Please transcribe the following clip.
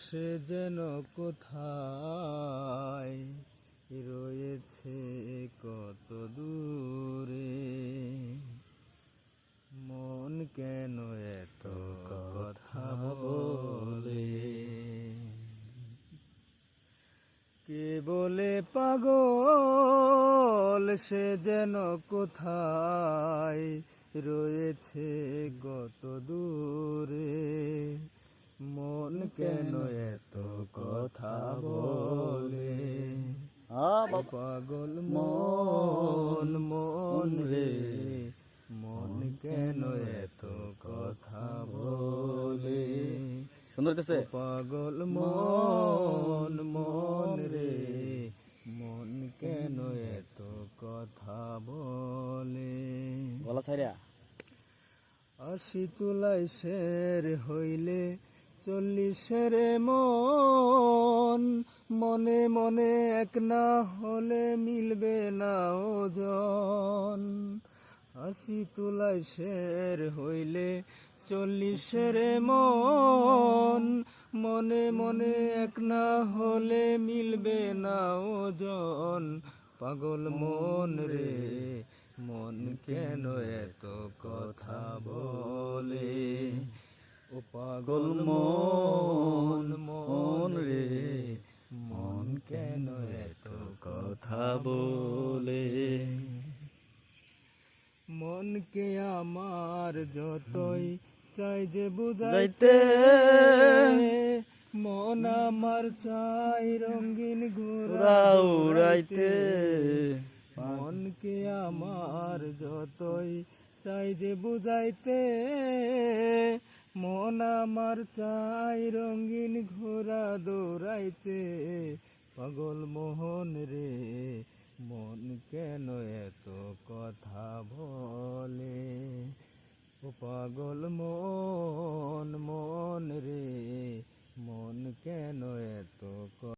সে যেন কোথায় রয়েছে কত দূরে, মন কেন এত কথা বলে, কে বলে পাগল সে যেন কোথায় রয়েছে কত দূরে, মন কেন এত কথা বলে, পাগল মন মন রে, মন কেন এত কথা বলে, সুন্দর হইতেছে। পাগল মন মন রে, মন কেন এত কথা বলে। গলা ছাইরা আশি তুলাই শের হইলে 40 মন, মনে মনে এক না হলে মিলবে না ওজন। 80 তুলাই শের হইলে 40 মন, মনে মনে এক না হলে মিলবে না ওজন। পাগল মন রে, মন কেন এত কথা বলে, ও পাগল মন মন রে, মন কেন এত কথা বলে। মনকে আমার যতই চাই যে বুঝাইতে, মন আমার চাই রঙিন ঘোড়া উড়াইতে। মনকে আমার যতই চাই যে বুঝাইতে, মন আমার চাই রঙিন ঘোড়া দৌড়াইতে। পাগল মোহন রে, মন কেন এত কথা বলে, ও পাগল মন